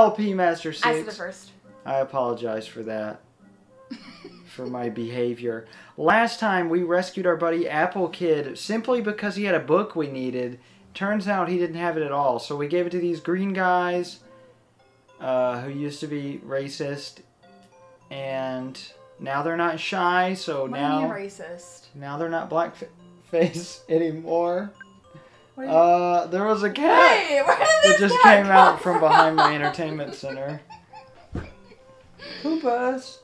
LP Master 6. I said it first. I apologize for that. For my behavior. Last time we rescued our buddy Apple Kid simply because he had a book we needed. Turns out he didn't have it at all. So we gave it to these green guys who used to be racist. And now they're not shy, so what now... What do you mean racist? Now they're not blackface anymore. There was a cat that just came out from behind my entertainment center. Poop us.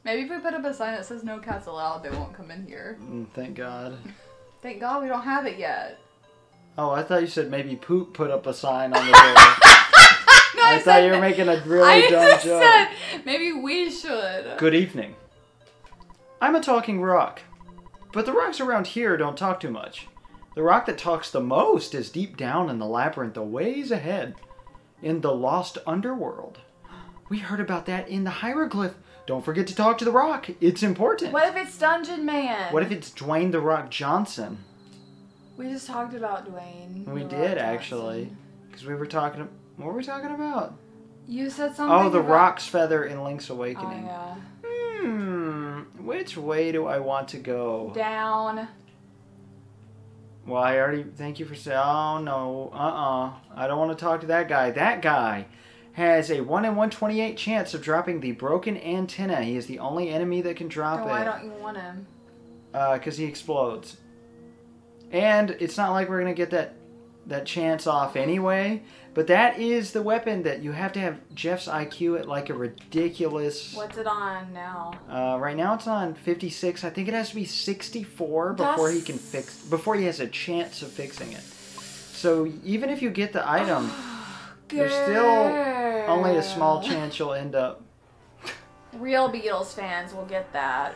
Maybe if we put up a sign that says no cats allowed, they won't come in here. Thank God. Thank God we don't have it yet. Oh, I thought you said maybe Poop put up a sign on the door. No, I thought you were making a really dumb joke. I said maybe we should. Good evening. I'm a talking rock. But the rocks around here don't talk too much. The rock that talks the most is deep down in the labyrinth a ways ahead. In the lost underworld. We heard about that in the hieroglyph. Don't forget to talk to the rock. It's important. What if it's Dungeon Man? What if it's Dwayne the Rock Johnson? We just talked about Dwayne. We did, actually. Because we were talking... What were we talking about? You said something Oh, the about... Rock's feather in Link's Awakening. Oh, yeah. Which way do I want to go? Down. Well, I already... Thank you for saying... Oh, no. I don't want to talk to that guy. That guy has a 1 in 128 chance of dropping the broken antenna. He is the only enemy that can drop it. Why don't you want him? Because he explodes. And it's not like we're going to get that chance off anyway. But that is the weapon that you have to have Jeff's IQ at like a ridiculous... What's it on now? Right now it's on 56. I think it has to be 64 before he can fix... Before he has a chance of fixing it. So even if you get the item... There's still only a small chance you'll end up. Real Beatles fans will get that.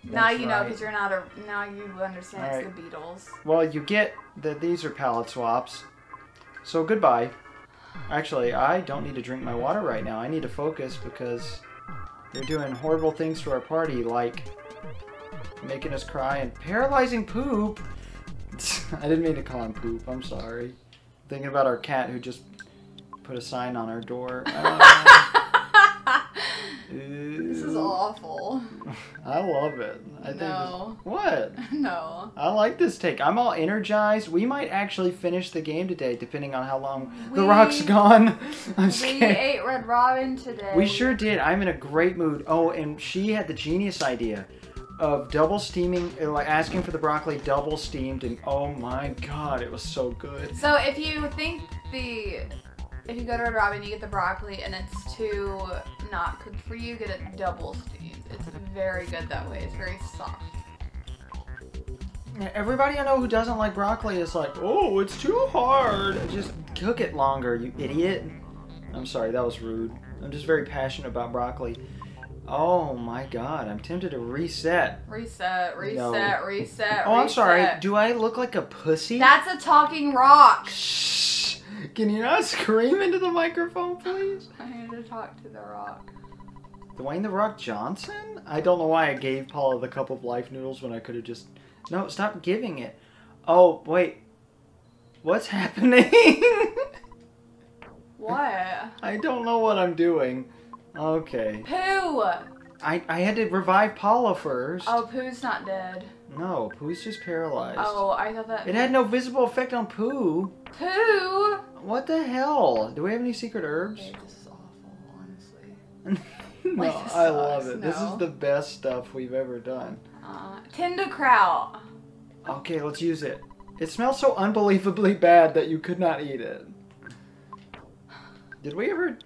Now you know right. because you're not a. Now you understand All it's right. the Beatles. Well, you get that these are palette swaps. So goodbye. Actually, I don't need to drink my water right now. I need to focus because they're doing horrible things to our party, like making us cry and paralyzing Poop. I didn't mean to call him Poop. I'm sorry. Thinking about our cat who just put a sign on our door. This is awful. I love it. I think No. What? No. I like this take. I'm all energized. We might actually finish the game today, depending on how long the rock's gone. I'm scared. We ate Red Robin today. We sure did. I'm in a great mood. Oh, and she had the genius idea of double steaming, like asking for the broccoli double steamed, and oh my god, it was so good. So if you think if you go to Red Robin, you get the broccoli and it's too not cooked for you, get it double steamed. It's very good that way. It's very soft. Everybody I know who doesn't like broccoli is like, oh, it's too hard. Just cook it longer, you idiot. I'm sorry, that was rude. I'm just very passionate about broccoli. Oh my god, I'm tempted to reset. Reset. No. Oh, I'm sorry. Do I look like a pussy? That's a talking rock. Shh. Can you not scream into the microphone, please? I need to talk to the rock. Dwayne the Rock Johnson? I don't know why I gave Paula the cup of life noodles when I could have just... No, stop giving it. Oh, wait. What's happening? What? I don't know what I'm doing. Okay. Pooh! I had to revive Paula first. Oh, Pooh's not dead. No, Pooh's just paralyzed. Oh, I thought that... It had no visible effect on Pooh. Pooh! What the hell? Do we have any secret herbs? Okay, this is awful, honestly. No, Like, this I love sucks, it. This no. is the best stuff we've ever done. Tinderkraut. Okay, let's use it. It smells so unbelievably bad that you could not eat it. Did we ever...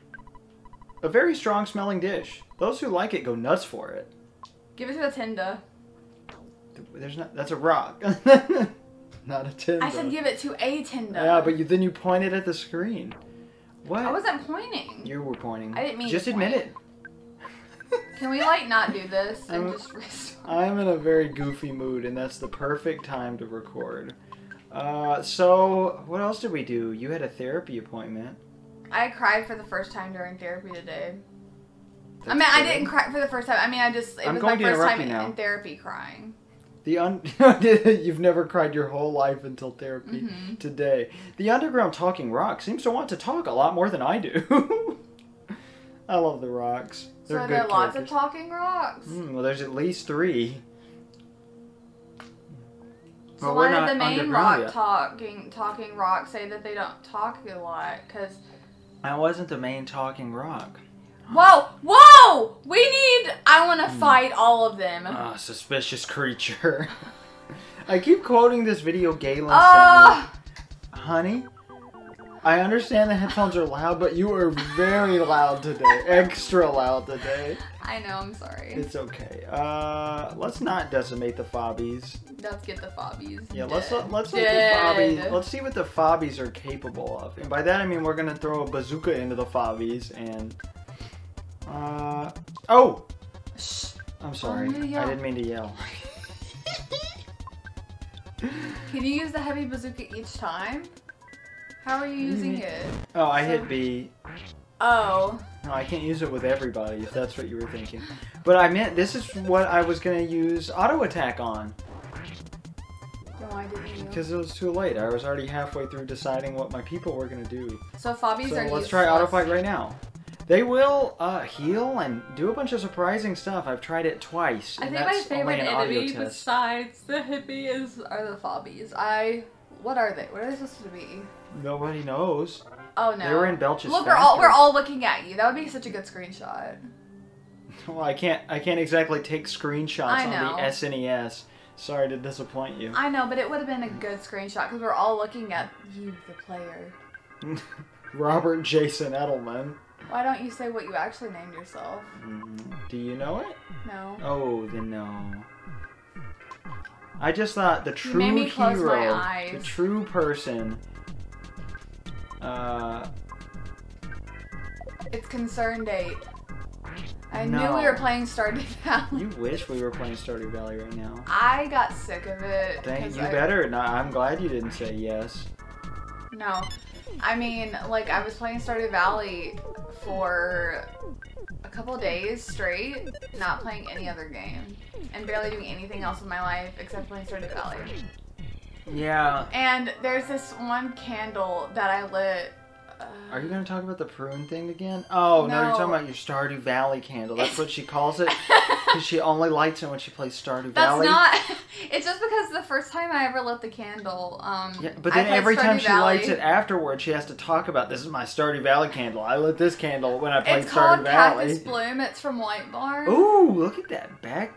A very strong smelling dish. Those who like it go nuts for it. Give it to the Tinder. There's not... That's a rock. Not a Tinder. I said give it to a Tinder. Yeah, but then you pointed at the screen. What? I wasn't pointing. You were pointing. I didn't mean Just to admit point. it. Can we, like, not do this and just restart? I'm in a very goofy mood, and that's the perfect time to record. So, what else did we do? You had a therapy appointment. I cried for the first time during therapy today. That's I mean, I good. didn't cry for the first time. I mean, it was my going to first interrupt time you now. in therapy crying. You've never cried your whole life until therapy today. The underground talking rock seems to want to talk a lot more than I do. I love the rocks. So They're are good there lots of characters. talking rocks? Well, there's at least 3. So Well, why we're did not the main underground rock yet. talking rock say that they don't talk a lot? Because That wasn't the main talking rock. whoa, whoa! I want to fight all of them. Suspicious creature. I keep quoting this video Galen Ah! sent me. Honey, I understand the headphones are loud, but you are very loud today. Extra loud today. I know, I'm sorry. It's okay. Let's not decimate the fobbies. Let's get the fobbies. Yeah, dead. let's let the Dead. fobbies. Let's see what the fobbies are capable of. And by that I mean we're gonna throw a bazooka into the fobbies and. Oh! Shh. I'm sorry. I'm gonna yell. I didn't mean to yell. Can you use the heavy bazooka each time? How are you using it? Oh, I hit B. Oh. No, I can't use it with everybody, if that's what you were thinking. But I meant, this is what I was going to use auto attack on. Then why didn't you? Because it was too late. I was already halfway through deciding what my people were going to do. So fobies So are let's useless. try auto fight right now. They will heal and do a bunch of surprising stuff. I've tried it twice. I and think my that's only favorite an audio enemy test. besides the hippies are the fobies. What are they? What are they supposed to be? Nobody knows. Oh no. They were in Belch's Look, factory. we're all looking at you. That would be such a good screenshot. Well, I can't exactly take screenshots I on know. the SNES. Sorry to disappoint you. I know, but it would have been a good screenshot because we're all looking at you, the player. Robert Jason Edelman. Why don't you say what you actually named yourself? Do you know it? No. Oh, then no. I just thought the true made me close my hero, eyes. the true person, It's concern date. I No. knew we were playing Stardew Valley. you wish we were playing Stardew Valley right now. I got sick of it. Dang, 'cause you I- better. No, I'm glad you didn't say yes. No. I mean, like, I was playing Stardew Valley for a couple days straight, not playing any other game, and barely doing anything else in my life except playing Stardew Valley. Yeah. And there's this one candle that I lit. Are you going to talk about the prune thing again? Oh, no, you're No. talking about your Stardew Valley candle. That's what she calls it. Because she only lights it when she plays Stardew Valley. That's not. It's just because the first time I ever lit the candle, Yeah, but I then played every time Stardew she Valley. lights it afterwards, she has to talk about, this is my Stardew Valley candle. I lit this candle when I played It's Stardew called Valley. Cactus Bloom. It's from White Barn. Ooh, look at that back.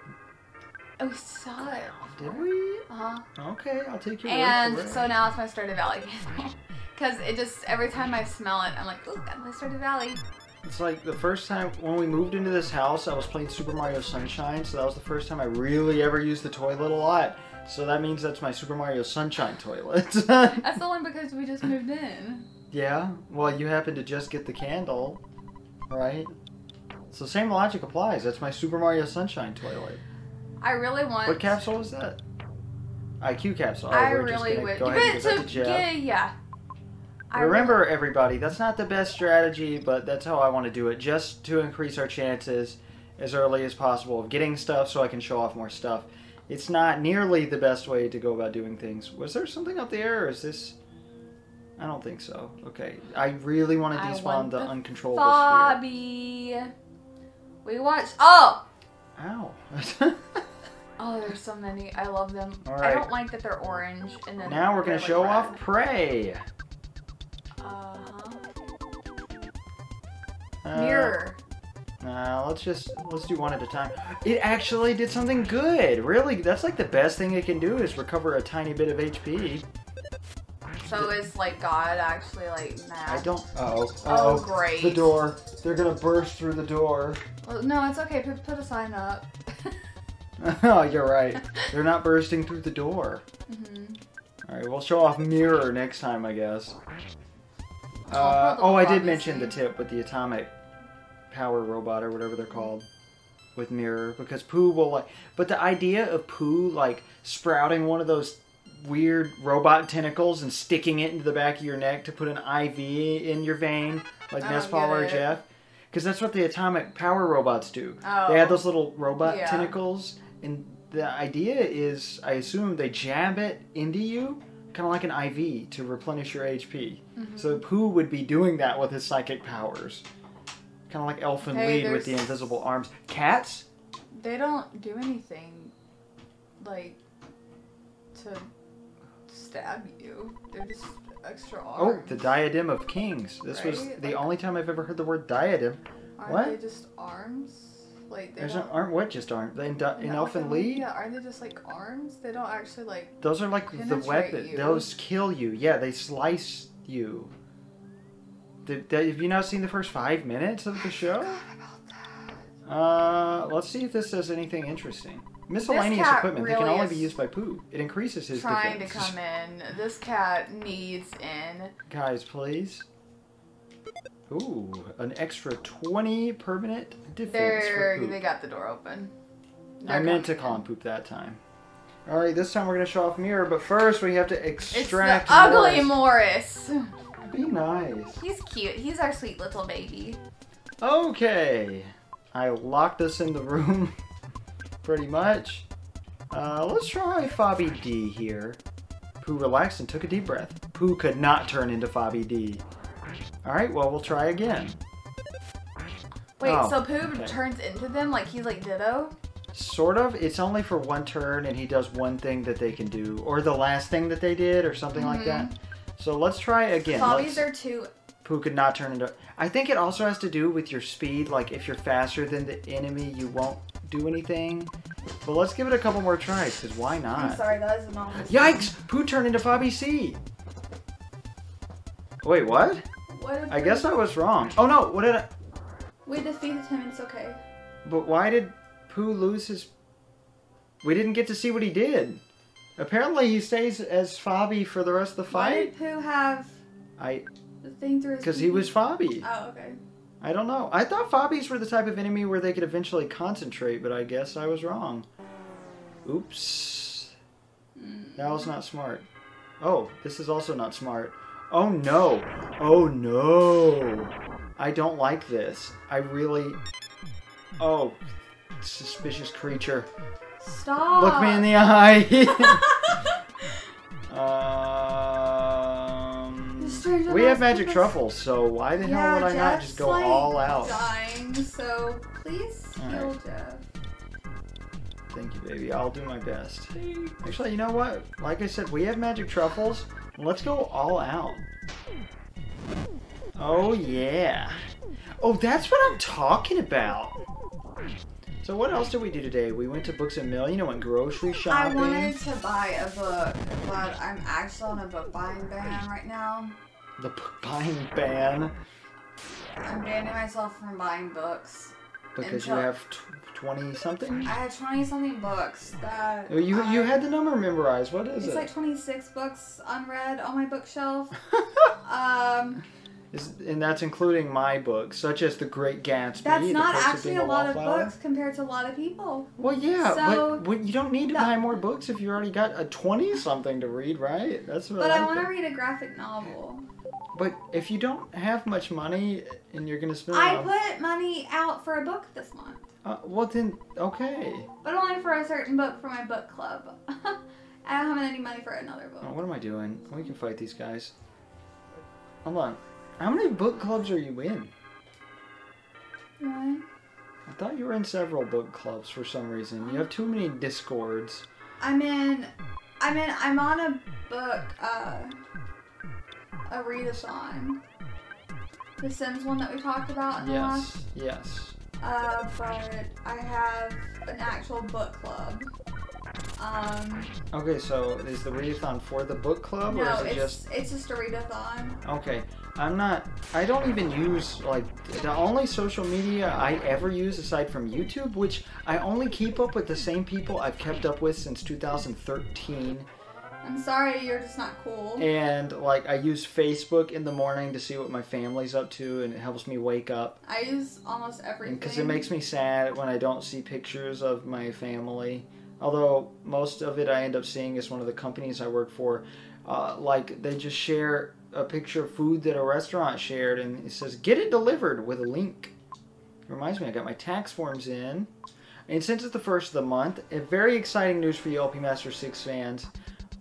Oh, we saw it. Did we? Uh-huh. Okay, I'll take your And word for it. so now it's my Stardew Valley candle. Because it just, every time I smell it, I'm like, ooh, got my Stardew Valley. It's like the first time when we moved into this house, I was playing Super Mario Sunshine, so that was the first time I really ever used the toilet a lot. So that means that's my Super Mario Sunshine toilet. That's the one because we just moved in. Yeah, well, you happen to just get the candle, right? So same logic applies. That's my Super Mario Sunshine toilet. I really want... What capsule is that? IQ capsule. Oh, I we're just really gonna would... go ahead and give that to Jeff. Yeah. Remember, everybody, that's not the best strategy, but that's how I want to do it, just to increase our chances as early as possible of getting stuff so I can show off more stuff. It's not nearly the best way to go about doing things. Was there something up there, or is this... I don't think so. Okay, I really want to despawn the uncontrollable sphere. Bobby. We watched... Oh! Ow. Oh, there's so many. I love them. All I right. don't like that they're orange and then... Now we're going to they're, show like, off red. Prey. Mirror. Let's do one at a time. It actually did something good. Really, that's like the best thing it can do is recover a tiny bit of HP. So is, like, God actually, like, mad? I don't... Uh-oh. Oh, great. The door. They're gonna burst through the door. Well, no, it's okay. Put a sign up. Oh, you're right. They're not bursting through the door. Alright, we'll show off Mirror next time, I guess. I did mention the tip with the atomic power robot or whatever they're called with Mirror, because Pooh will, like... But the idea of Pooh, like, sprouting one of those weird robot tentacles and sticking it into the back of your neck to put an IV in your vein, like I don't Nespal or get it. Jeff. Because that's what the atomic power robots do. Oh. They have those little robot Yeah. tentacles, and the idea is, I assume, they jab it into you, kind of like an IV, to replenish your HP. So Pooh would be doing that with his psychic powers. Kind of like Elfin Hey, Lead with the invisible arms. Cats? They don't do anything, like, to stab you. They're just extra arms. Oh, the Diadem of Kings. This was the only time I've ever heard the word diadem. Aren't they just arms? Like, they aren't what just arms? In Elfin Lead? Yeah, aren't they just like arms? They don't actually like. Those are like the weapon. Those kill you. Yeah, they slice you. Have you not seen the first 5 minutes of the show? Let's see if this says anything interesting. Miscellaneous equipment that can only be used by Pooh. It increases his defense. Trying to come in. This cat needs in. Guys, please. Ooh, an extra 20 permanent defense for Poop. They got the door open. I meant to call him Poop that time. Alright, this time we're going to show off Mirror, but first we have to extract It's the ugly Morris. Be nice. He's cute. He's our sweet little baby. Okay. I locked us in the room, pretty much. Let's try Fobby D here. Pooh relaxed and took a deep breath. Pooh could not turn into Fobby D. Alright, well, we'll try again. Wait, so Pooh turns into them like he's like Ditto? Sort of. It's only for one turn, and he does one thing that they can do. Or the last thing that they did, or something like that. So let's try again. Fobbies are too... Pooh could not turn into... I think it also has to do with your speed. Like, if you're faster than the enemy, you won't do anything. But let's give it a couple more tries, because why not? I'm sorry, that is not... Yikes! Pooh turned into Fobby C! Wait, what? I guess I was wrong. Oh no, what did I... We defeated him, it's okay. But why did Pooh lose his... We didn't get to see what he did. Apparently he stays as Fobby for the rest of the fight. Why did Pooh have the thing through his... Because he was Fobby. Oh, okay. I don't know. I thought Fobbies were the type of enemy where they could eventually concentrate, but I guess I was wrong. Oops. That was not smart. Oh, this is also not smart. Oh no! Oh no! I don't like this. I really... Oh, suspicious creature. Stop! Look me in the eye! We have magic truffles, so why the hell would I not just go all out? Dying, so please heal Jeff. Thank you, baby. I'll do my best. Actually, you know what? Like I said, we have magic truffles. Let's go all out. Oh, yeah. Oh, that's what I'm talking about. So what else did we do today? We went to Books A Million and went grocery shopping. I wanted to buy a book, but I'm actually on a book buying ban right now. The book buying ban? I'm banning myself from buying books. Because you have 20-something? I had 20-something books that... You had the number memorized. What is it? It's like 26 books unread on my bookshelf. And that's including my books, such as The Great Gatsby. That's not actually a lot of books compared to a lot of people. Well, yeah, but you don't need to buy more books if you already got a 20-something to read, right? That's what. But I want to read a graphic novel. But if you don't have much money and you're going to spend... I put money out for a book this month. Well then, okay. But only for a certain book for my book club. I don't have any money for another book. Oh, what am I doing? We can fight these guys. Hold on. How many book clubs are you in? What? I thought you were in several book clubs for some reason. You have too many Discords. I'm on a book, a readathon. The Sims one that we talked about in the last... Yes. But I have an actual book club. Okay, so is the readathon for the book club, or is it just... it's just a readathon. Okay. I don't even use, like, the only social media I ever use aside from YouTube, which I only keep up with the same people I've kept up with since 2013. I'm sorry, you're just not cool. And, like, I use Facebook in the morning to see what my family's up to, and it helps me wake up. I use almost everything. Because it makes me sad when I don't see pictures of my family. Although, most of it I end up seeing is one of the companies I work for. Like, they just share a picture of food that a restaurant shared, and it says, get it delivered with a link. It reminds me, I got my tax forms in. And since it's the first of the month, a very exciting news for you LP Master 6 fans.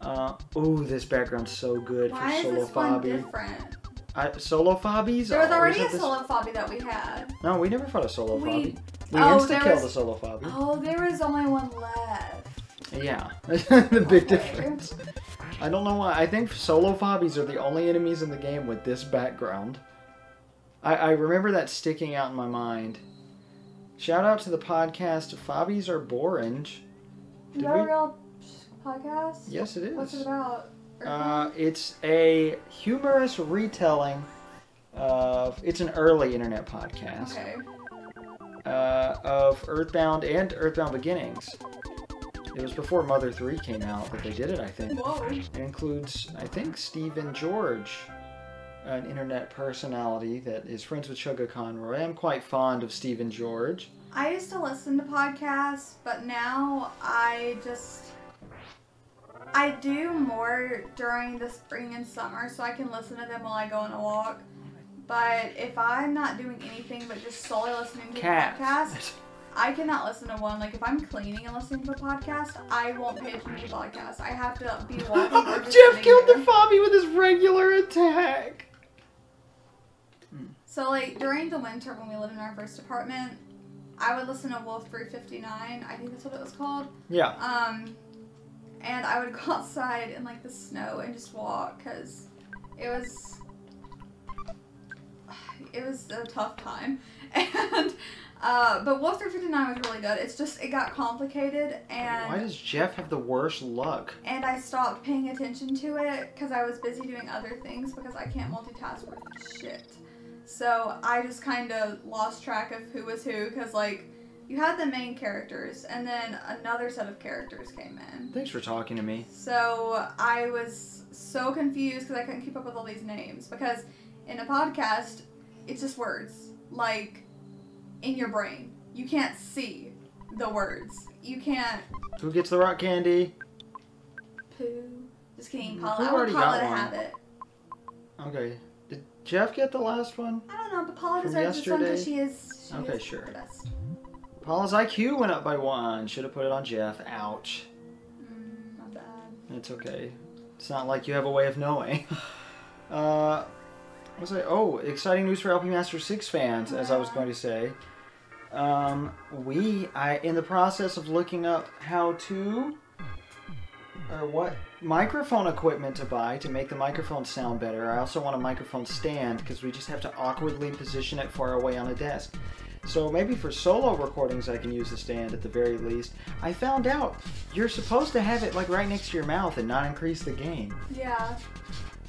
Oh, this background's so good for Solo Fobby. Why is this one different? Solo Fobbies? There was already a always have solo Fobby that we had. No, we never fought a Solo Fobby. We Oh, insta-killed a Solo Fobby. Oh, there was only one left. Yeah. The big Okay. difference. I don't know why. I think Solo Fobbies are the only enemies in the game with this background. I remember that sticking out in my mind. Shout out to the podcast, Fobbies Are Borange. Is that a real podcast? Yes, it is. What's it about? It's a humorous retelling of... It's an early internet podcast. Okay. Of EarthBound and EarthBound Beginnings. It was before Mother 3 came out that they did it, I think. Whoa. It includes, I think, Stephen George, an internet personality that is friends with Sugar Conroy. I'm quite fond of Stephen George. I used to listen to podcasts, but now I do more during the spring and summer, so I can listen to them while I go on a walk. But if I'm not doing anything but just solely listening to podcasts, I cannot listen to one. Like, if I'm cleaning and listening to a podcast, I won't pay attention to the podcast. I have to be walking or just Jeff killed there. the Fobby with his regular attack. So, like, during the winter when we lived in our first apartment, I would listen to Wolf 359. I think that's what it was called. Yeah. And I would go outside in, like, the snow and just walk, because it was a tough time. And, but Wolf 359 was really good. It's just, it got complicated, and... Why does Jeff have the worst luck? And I stopped paying attention to it, because I was busy doing other things, because I can't multitask with shit. So I just kind of lost track of who was who, because, like, you had the main characters, and then another set of characters came in. Thanks for talking to me. So I was so confused because I couldn't keep up with all these names, because in a podcast, it's just words, like, in your brain. You can't see the words. You can't... Who gets the rock candy? Poo. Just kidding, Who Paula. I already want Paula got to one? have it. Okay. Did Jeff get the last one? I don't know, but Paula From deserves this one because yesterday? she Okay, is sure. the best. Paula's IQ went up by 1. Should have put it on Jeff. Ouch. Not bad. It's okay. It's not like you have a way of knowing. What was I? Oh, exciting news for LP Master 6 fans, as I was going to say. In the process of looking up how to, or what microphone equipment to buy to make the microphone sound better. I also want a microphone stand, because we just have to awkwardly position it far away on a desk. So maybe for solo recordings I can use the stand at the very least. I found out you're supposed to have it like right next to your mouth and not increase the gain. Yeah.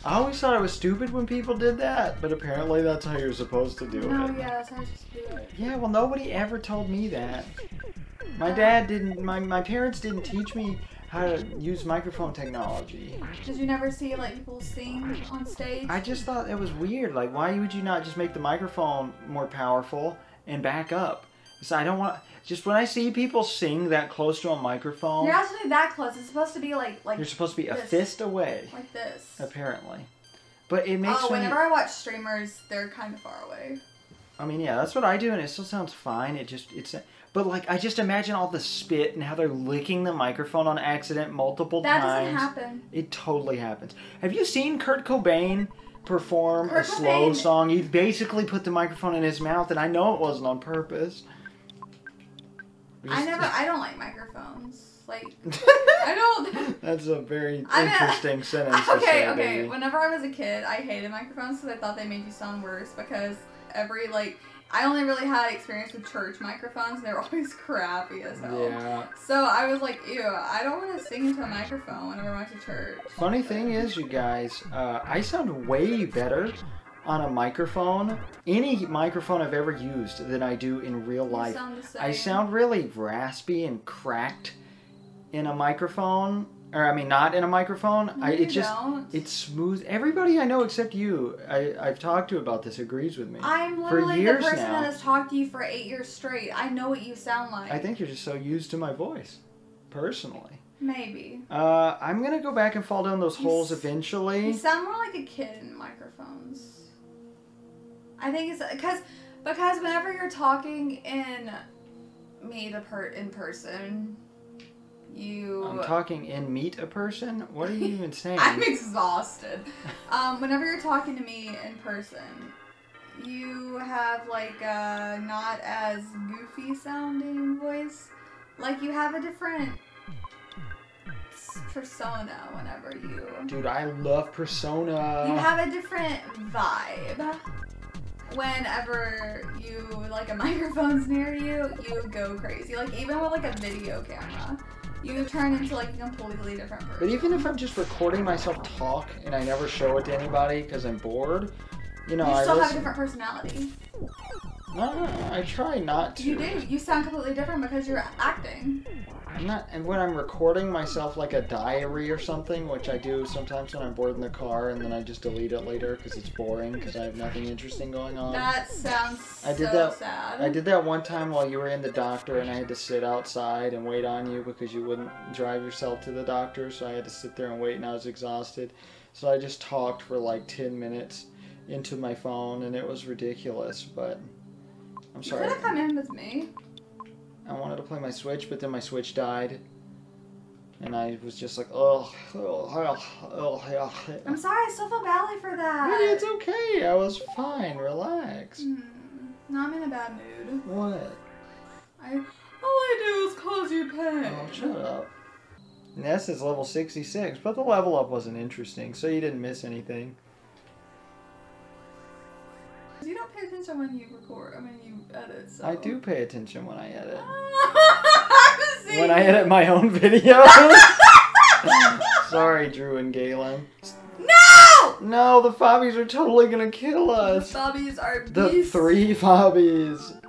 I always thought it was stupid when people did that, but apparently that's how you're supposed to do No, it. yeah, that's how you're supposed to do it. Yeah, well, nobody ever told me that. My dad didn't, my parents didn't teach me how to use microphone technology. Did you never see, like, people sing on stage? I just thought it was weird. Like, why would you not just make the microphone more powerful and back up? So I don't want, just when I see people sing that close to a microphone, You're not supposed to be that close. It's supposed to be like you're supposed to be a this. fist away, Like this. apparently. But it makes me... Whenever I watch streamers, they're kind of far away. I mean, yeah, that's what I do, and it still sounds fine. But, like, I just imagine all the spit and how they're licking the microphone on accident multiple times. That doesn't happen. It totally happens. Have you seen Kurt Cobain perform Kurt a slow Cobain- song? He basically put the microphone in his mouth, and I know it wasn't on purpose. I don't like microphones. Like, I don't... That's a very I mean, interesting sentence to say, Okay. baby. Whenever I was a kid, I hated microphones because I thought they made you sound worse, because I only really had experience with church microphones, and they were always crappy as hell. Yeah. So I was like, ew, I don't want to sing into a microphone whenever I went to church. Funny thing is, you guys, I sound way better on a microphone, any microphone I've ever used, than I do in real life. You sound the same. I sound really raspy and cracked in a microphone, or I mean, not in a microphone. No, It's smooth. Everybody I know except you, I've talked to about this, agrees with me. I'm literally the years person now. that has talked to you for 8 years straight. I know what you sound like. I think you're just so used to my voice, personally. Maybe. I'm gonna go back and fall down those holes eventually. You sound more like a kid in microphones. I think it's because whenever you're talking in person, I'm talking in meet a person? What are you even saying? I'm exhausted. Whenever you're talking to me in person, you have like a not as goofy sounding voice. Like you have a different persona whenever you... Dude, I love Persona. You have a different vibe. Whenever you, like, a microphone's near you, you go crazy. Like, even with, like, a video camera, you turn into, like, a completely different person. But even if I'm just recording myself talk and I never show it to anybody because I'm bored, you know, you still have a different personality. No, I try not to. You do. You sound completely different because you're acting. I'm not, and when I'm recording myself like a diary or something, which I do sometimes when I'm bored in the car, and then I just delete it later because it's boring because I have nothing interesting going on. That sounds sad. I did that one time while you were in the doctor, and I had to sit outside and wait on you because you wouldn't drive yourself to the doctor, so I had to sit there and wait, and I was exhausted. So I just talked for like 10 minutes into my phone, and it was ridiculous, but I'm sorry. You could have come in with me. I wanted to play my Switch, but then my Switch died. And I was just like, oh. I'm sorry, I still feel badly for that. Hey, it's okay. I was fine. Relax. No, I'm in a bad mood. What? All I do is cause you pain. Oh, shut up. Ness is level 66, but the level up wasn't interesting, so you didn't miss anything. You don't pay attention when you record. I mean, you edit. So. I do pay attention when I edit. I'm when I edit my own videos. Sorry, Drew and Galen. No! No, the Fobbies are totally gonna kill us. The Fobbies are beasts. The 3 Fobbies.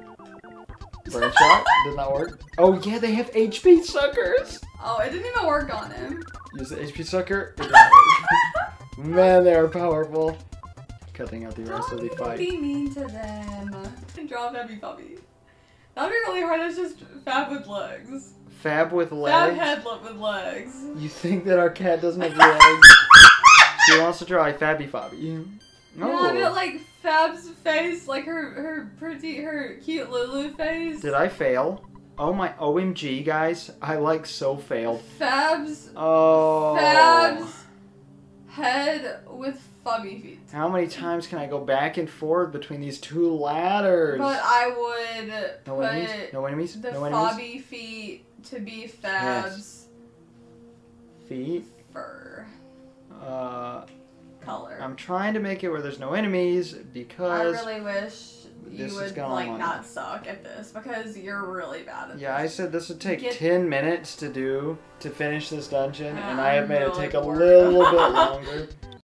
Burn shot did not work. Oh yeah, they have HP suckers. Oh, it didn't even work on him. Use the HP sucker. It did not work. Man, they are powerful. Cutting out the rest of the fight. Don't be mean to them. Draw Fabby Puppy. That'd be really hard. It's just Fab with legs. Fab with legs? Fab head with legs. You think that our cat doesn't have legs? She wants to draw a Fabby Fobby. No, but like Fab's face, like her cute Lulu face. Did I fail? Oh my OMG, guys. I like so failed. Fab's head with Fobby feet. How many times can I go back and forth between these 2 ladders? But I would no enemies? No enemies? The no enemies? Fobby feet to be Fab's feet fur color. I'm trying to make it where there's no enemies because I really wish you would like not suck at this because you're really bad at this. Yeah, I said this would take 10 minutes to finish this dungeon, and I have made it take a little bit longer.